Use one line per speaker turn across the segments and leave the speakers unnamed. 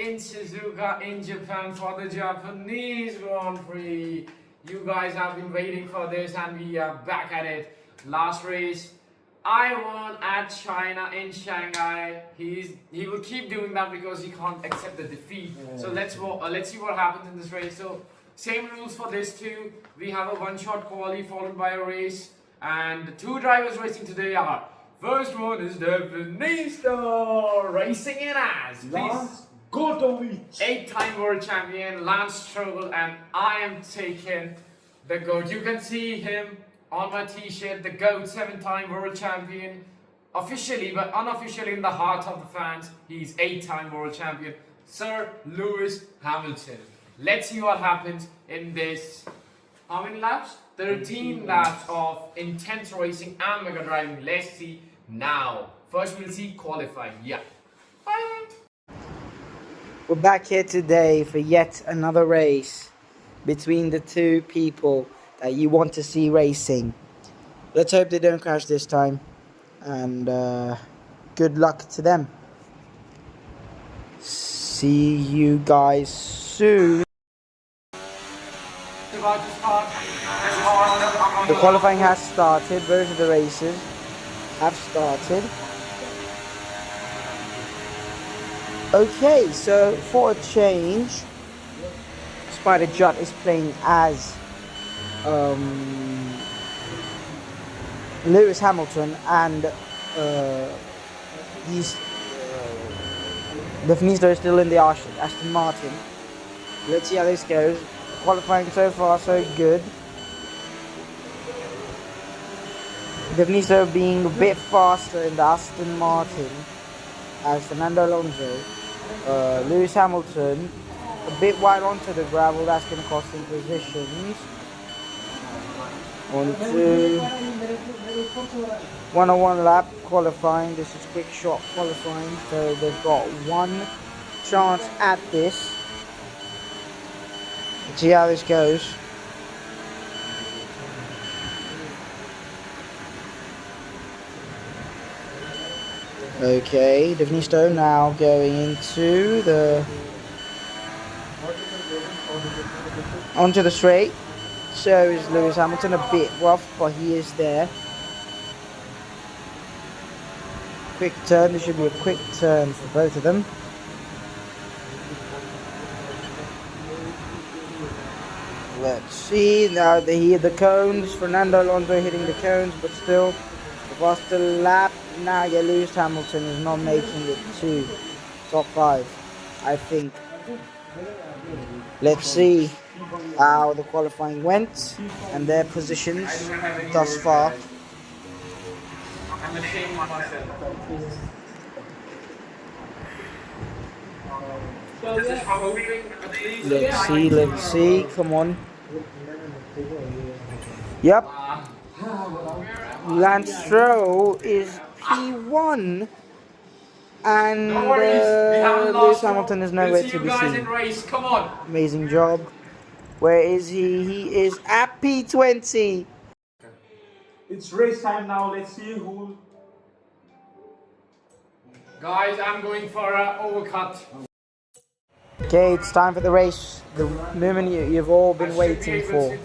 in Suzuka in Japan for the Japanese Grand Prix. You guys have been waiting for this and we are back at it. Last race, I won at China in Shanghai. He will keep doing that because he can't accept the defeat. So let's see what happens in this race. So same rules for this too. We have a one-shot quali followed by a race, and the two drivers racing today are. First one is Defnisto racing in as please. 8-time world champion Lance Stroll, and I am taking the GOAT. You can see him on my t-shirt, the GOAT, 7-time world champion. Officially, but unofficially in the heart of the fans, he's 8-time world champion, Sir Lewis Hamilton. Let's see what happens in this, how many laps? 13 laps of intense racing and mega driving. Let's see now. First we'll see qualifying. Yeah. Bye.
We're back here today for yet another race between the two people that you want to see racing. Let's hope they don't crash this time, and good luck to them. See you guys soon. The qualifying has started. Both of the races have started. Okay, so for a change, Spider Jatt is playing as Lewis Hamilton, and Defnisto is still in the Aston Martin. Let's see how this goes. Qualifying so far so good. Defnisto being a bit faster in the Aston Martin as Fernando Alonso. Lewis Hamilton a bit wide onto the gravel, that's going to cost him positions. 101 lap qualifying. This is quick shot qualifying, so they've got one chance at this. Let's see how this goes. Okay, Defnisto now going into onto the straight. So is Lewis Hamilton, a bit rough, but he is there. Quick turn, this should be a quick turn for both of them. Let's see, now they hit the cones. Fernando Alonso hitting the cones, but still the faster lap. Now yeah, Lewis Hamilton is not making it to top 5, I think. Let's see how the qualifying went and their positions thus far. Let's see, come on. Yep. Lance Stroll is P1, and Lewis Hamilton is nowhere to be seen.
Come on.
Amazing job. Where is he? He is at P20.
It's race time now. Let's see who.
Guys, I'm going for an overcut.
Okay, it's time for the race. The moment you've all been waiting for.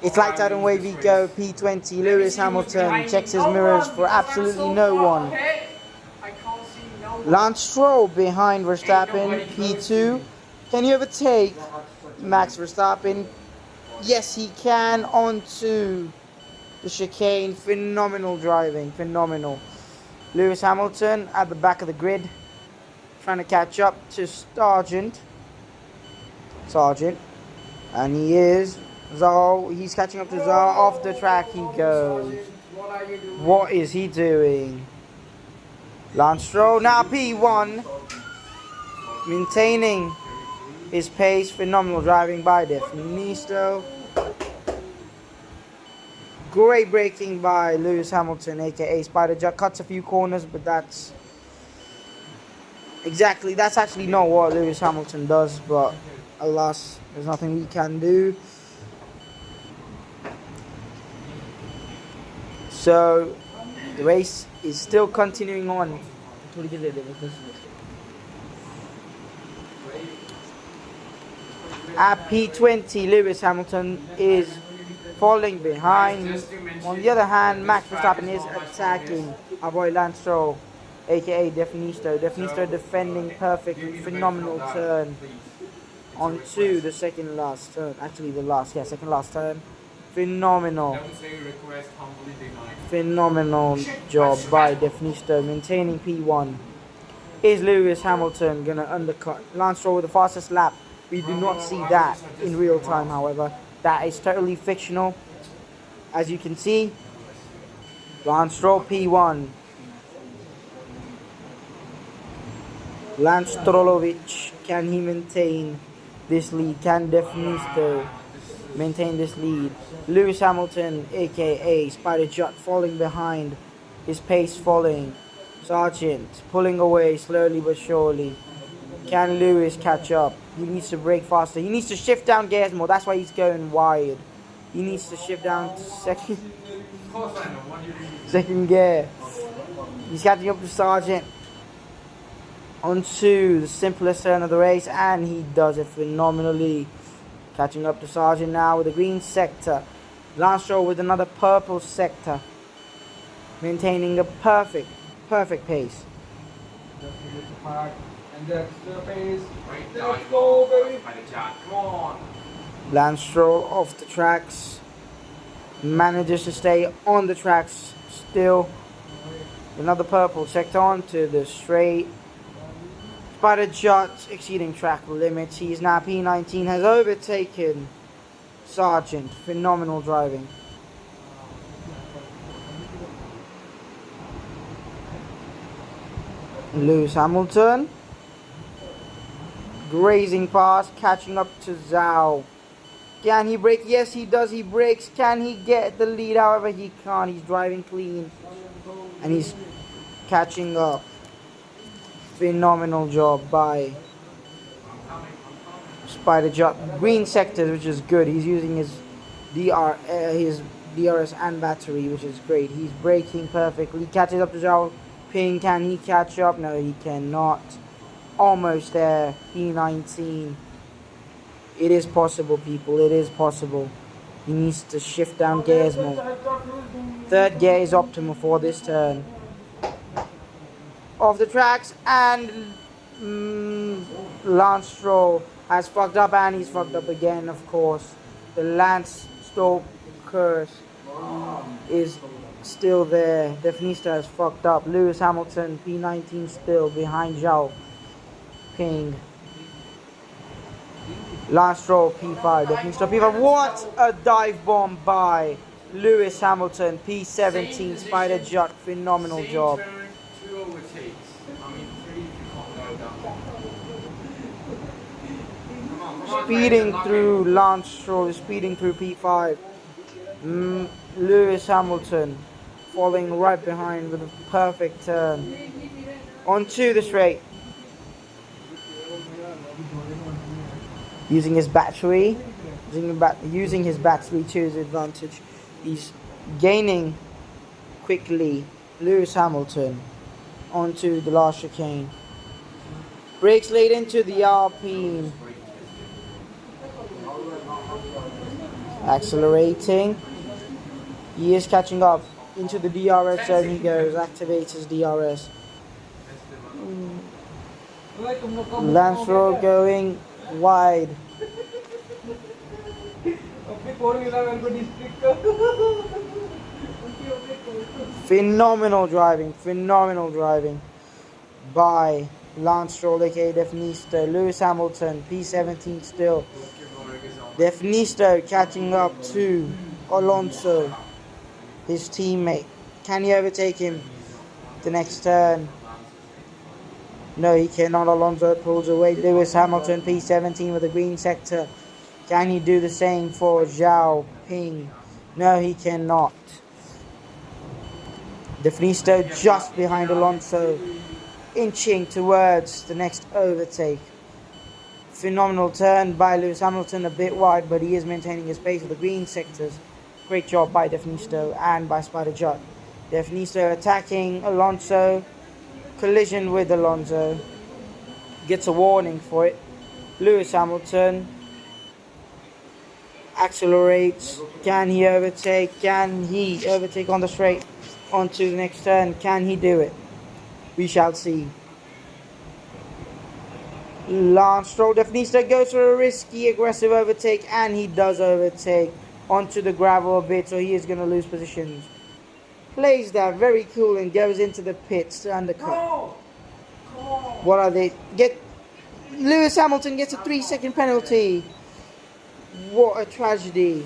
It's lights out and away we go. P20. Lewis Hamilton checks his mirrors for absolutely no one. Lance Stroll behind Verstappen. P2. Can you overtake Max Verstappen? Yes, he can. Onto the chicane. Phenomenal driving. Phenomenal. Lewis Hamilton at the back of the grid, trying to catch up to Sargent, and he is. He's catching up to Zhou. Off the track he goes. What is he doing? Lance Stroll now P1, maintaining his pace. Phenomenal driving by Defnisto. Great braking by Lewis Hamilton, aka Spider Jatt. Cuts a few corners, but that's actually not what Lewis Hamilton does, but alas, there's nothing we can do. So the race is still continuing on. At P20, Lewis Hamilton is falling behind. On the other hand, Max Verstappen is attacking our boy Lance Stroll, aka Defnisto. Defnisto defending perfectly, phenomenal turn onto the second last turn. Actually, the last, yeah, second last turn. Phenomenal job by Defnisto, maintaining P1. Is Lewis Hamilton gonna undercut Lance Stroll with the fastest lap? We do not see that in real time, however. That is totally fictional. As you can see, Lance Stroll P1. Lance Strolovic, can he maintain this lead? Can Defnisto maintain this lead? Lewis Hamilton, aka Spider Jatt, falling behind, his pace falling. Sargent pulling away slowly but surely. Can Lewis catch up? He needs to brake faster. He needs to shift down gears more. That's why he's going wide. He needs to shift down to second gear. He's catching up to Sargent onto the simplest turn of the race, and he does it phenomenally. Catching up to Sargent now with the green sector. Lance Stroll with another purple sector, maintaining a perfect pace.
And that's the pace. Let's go, baby.
Come on.
Lance Stroll off the tracks, manages to stay on the tracks still. Another purple sector onto the straight. Spider Jatt exceeding track limits. He is now P19, has overtaken Sargent. Phenomenal driving. Lewis Hamilton grazing past, catching up to Zhao. Can he brake? Yes, he does. He brakes. Can he get the lead? However, he can't. He's driving clean and he's catching up. Phenomenal job by Spider Jatt. Green sectors, which is good. He's using his DRS and battery, which is great. He's braking perfectly. Catches up to Zhao Ping. Can he catch up? No, he cannot. Almost there. P19. It is possible, people. It is possible. He needs to shift down gears more. Third gear is optimal for this turn. Off the tracks, and Lance Stroll has fucked up, and he's fucked up again, of course. The Lance Stroll curse is still there. Defnisto has fucked up. Lewis Hamilton, P19 still behind Zhao Ping. Lance Stroll, P5. Defnisto, P5. What a dive bomb by Lewis Hamilton, P17. Spider Jatt, phenomenal job. Speeding through Lance Stroll, speeding through P5. Lewis Hamilton falling right behind with a perfect turn. Onto the straight. Using his battery. Using his battery to his advantage. He's gaining quickly. Lewis Hamilton onto the last chicane. Brakes late into the Alpine. Accelerating. He is catching up into the DRS zone. He goes. Activates his DRS. Lance Stroll going wide. Phenomenal driving by Lance Stroll, aka Defnisto. Lewis Hamilton, P17 still. Defnisto catching up to Alonso, his teammate. Can he overtake him the next turn? No, he cannot. Alonso pulls away. Lewis Hamilton, P17 with a green sector. Can he do the same for Zhao Ping? No, he cannot. Defnisto just behind Alonso, inching towards the next overtake. Phenomenal turn by Lewis Hamilton, a bit wide, but he is maintaining his pace with the green sectors. Great job by Defnisto and by Spider Jatt. Defnisto attacking Alonso, collision with Alonso, gets a warning for it. Lewis Hamilton accelerates. Can he overtake? Can he overtake on the straight onto the next turn? Can he do it? We shall see. Lance Stroll, Defnisto goes for a risky, aggressive overtake, and he does overtake onto the gravel a bit, so he is going to lose positions. Plays that very cool and goes into the pits to undercut. What are they? Lewis Hamilton gets a 3-second penalty. What a tragedy.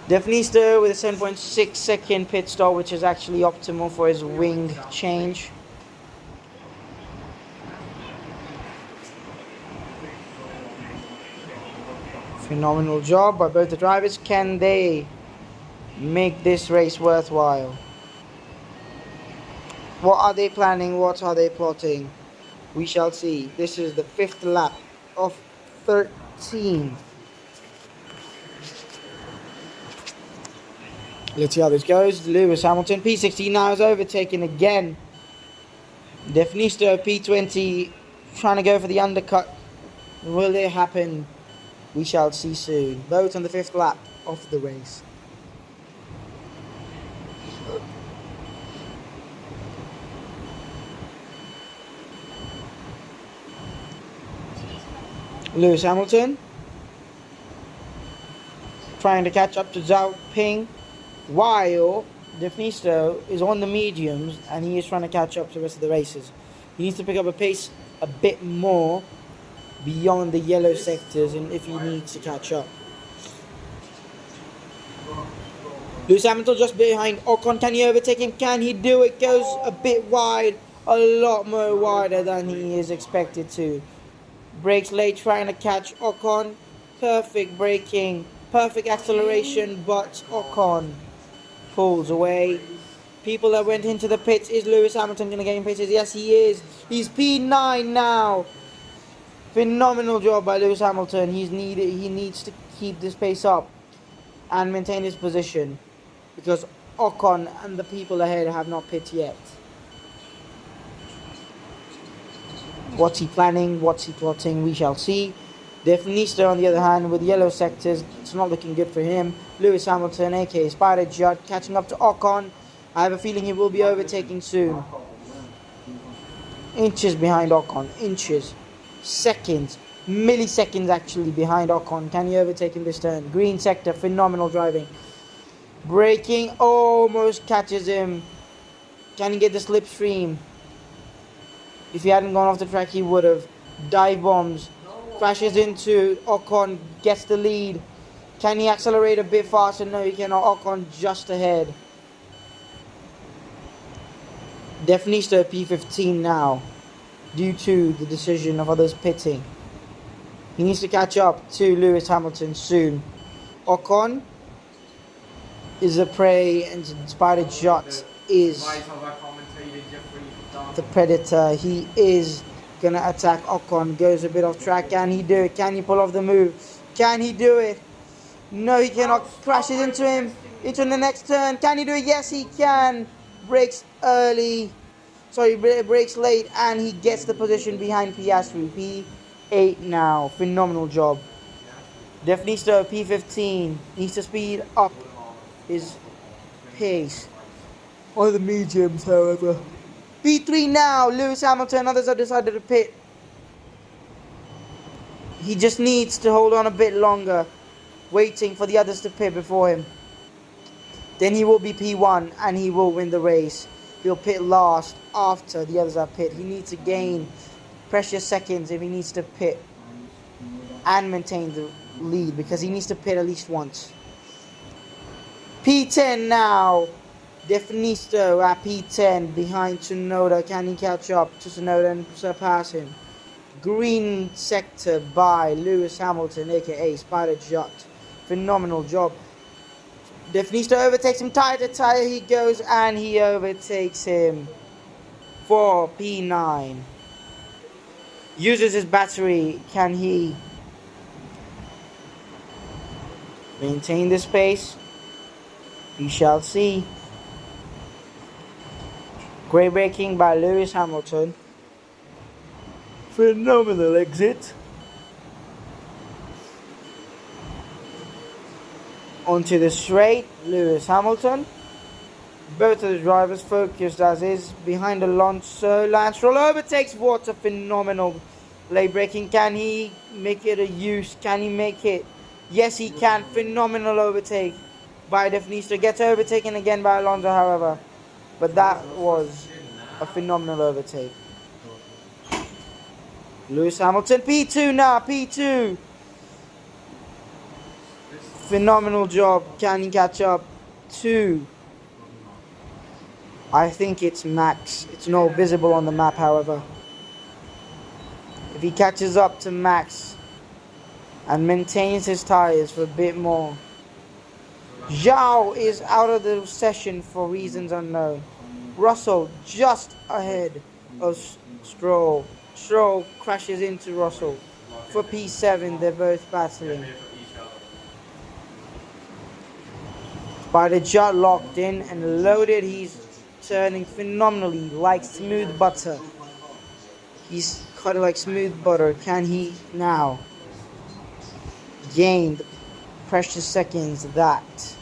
Defnisto with a 7.6 second pit stop, which is actually optimal for his wing change. Phenomenal job by both the drivers. Can they make this race worthwhile? What are they planning? What are they plotting? We shall see. This is the 5th lap of 13. Let's see how this goes. Lewis Hamilton, P16 now is overtaken again. Defnisto, P20, trying to go for the undercut. Will it happen? We shall see soon. Both on the 5th lap of the race. Lewis Hamilton trying to catch up to Zhao Ping, while Defnisto is on the mediums and he is trying to catch up to the rest of the races. He needs to pick up a pace a bit more beyond the yellow sectors, and if he needs to catch up. Lewis Hamilton just behind Ocon. Can he overtake him? Can he do it? Goes a bit wide, a lot more wider than he is expected to. Brakes late, trying to catch Ocon. Perfect braking, perfect acceleration, but Ocon pulls away. People that went into the pits. Is Lewis Hamilton going to get in paces? Yes, he is. He's P9 now. Phenomenal job by Lewis Hamilton. He needs to keep this pace up and maintain his position, because Ocon and the people ahead have not pit yet. What's he planning? What's he plotting? We shall see. Defnisto, on the other hand, with yellow sectors, it's not looking good for him. Lewis Hamilton, aka Spider Jatt, catching up to Ocon. I have a feeling he will be overtaking soon. Inches behind Ocon. Inches. Seconds. Milliseconds actually behind Ocon. Can he overtake him this turn? Green sector. Phenomenal driving. Braking. Almost catches him. Can he get the slipstream? If he hadn't gone off the track, he would have. Dive bombs. Crashes into Ocon. Gets the lead. Can he accelerate a bit faster? No, he cannot. Ocon just ahead. Defnisto P15 now, due to the decision of others pitting. He needs to catch up to Lewis Hamilton soon. Ocon is a prey, and Spider Jatt is the predator. He is gonna attack Ocon. Goes a bit off track. Can he do it? Can he pull off the move? Can he do it? No, he cannot. Crashes into him into the next turn. Can he do it? Yes, he can. Brakes early. Sorry, brakes late, and he gets the position behind Piastri. P8 now. Phenomenal job. Defnisto P15 needs to speed up his pace on the mediums, however. P3 now. Lewis Hamilton. Others have decided to pit. He just needs to hold on a bit longer, waiting for the others to pit before him. Then he will be P1 and he will win the race. He'll pit last after the others are pit. He needs to gain precious seconds if he needs to pit and maintain the lead, because he needs to pit at least once. P10 now. Defnisto at P10 behind Tsunoda. Can he catch up to Tsunoda and surpass him? Green sector by Lewis Hamilton, aka Spider Jatt. Phenomenal job. Defnisto overtakes him, tire to tire he goes, and he overtakes him for P9. Uses his battery. Can he maintain this pace? We shall see. Great braking by Lewis Hamilton. Phenomenal exit. onto the straight, Lewis Hamilton. Both of the drivers focused as is behind Alonso. Lance Stroll overtakes. What a phenomenal late braking. Can he make it a use? Can he make it? Yes, he can. Phenomenal overtake by Defnisto. Gets overtaken again by Alonso, however. But that was a phenomenal overtake. Lewis Hamilton, P2 now, P2. Phenomenal job. Can he catch up to? I think it's Max. It's not visible on the map, however. If he catches up to Max and maintains his tires for a bit more. Zhao is out of the session for reasons unknown. Russell just ahead of Stroll. Stroll crashes into Russell. For P7, they're both battling. Spider Jatt locked in and loaded. He's turning phenomenally like smooth butter. He's cut like smooth butter. Can he now gain the precious seconds that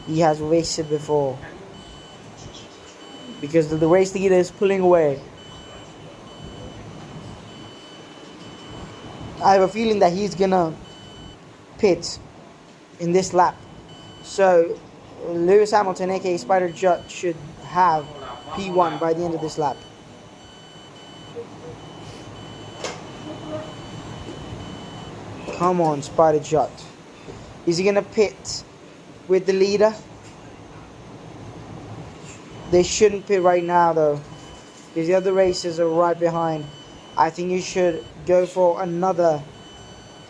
he has wasted before? Because the race leader is pulling away. I have a feeling that he's gonna pit in this lap. So Lewis Hamilton, aka Spider Jatt, should have P1 by the end of this lap. Come on, Spider Jatt. Is he gonna pit with the leader? They shouldn't pit right now though, because the other racers are right behind. I think he should go for another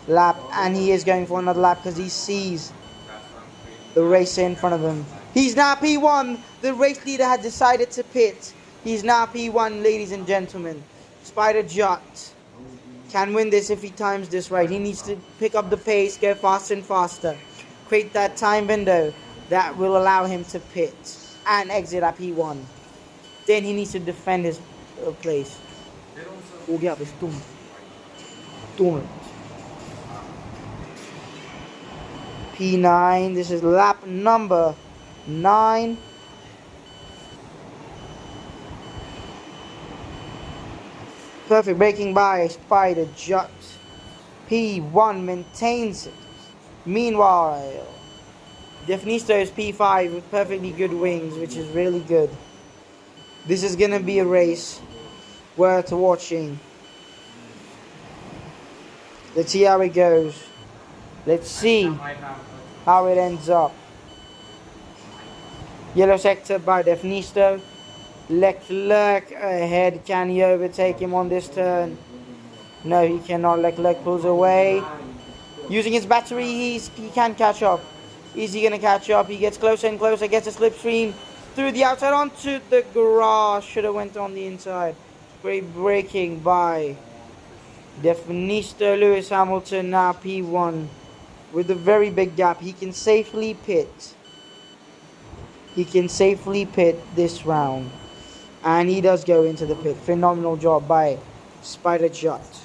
lap, and he is going for another lap because he sees the racer in front of him. He's now P1. The race leader had decided to pit. He's now P1, ladies and gentlemen. Spider Jatt can win this if he times this right. He needs to pick up the pace, go faster and faster. Create that time window that will allow him to pit and exit at P1. Then he needs to defend his place. Oh yeah, it's done. P9. This is lap number 9. Perfect braking by Spider Jatt. P1 maintains it. Meanwhile, Defnisto is P5 with perfectly good wings, which is really good. This is gonna be a race worth watching. Let's see how it goes. Let's see how it ends up. Yellow sector by Defnisto. Leclerc ahead. Can he overtake him on this turn? No, he cannot. Leclerc pulls away. Using his battery, he can catch up. Is he going to catch up? He gets closer and closer. Gets a slipstream through the outside onto the grass. Should have went on the inside. Great braking by Defnisto. Lewis Hamilton now P1 with a very big gap. He can safely pit. He can safely pit this round. And he does go into the pit. Phenomenal job by Spider Jatt.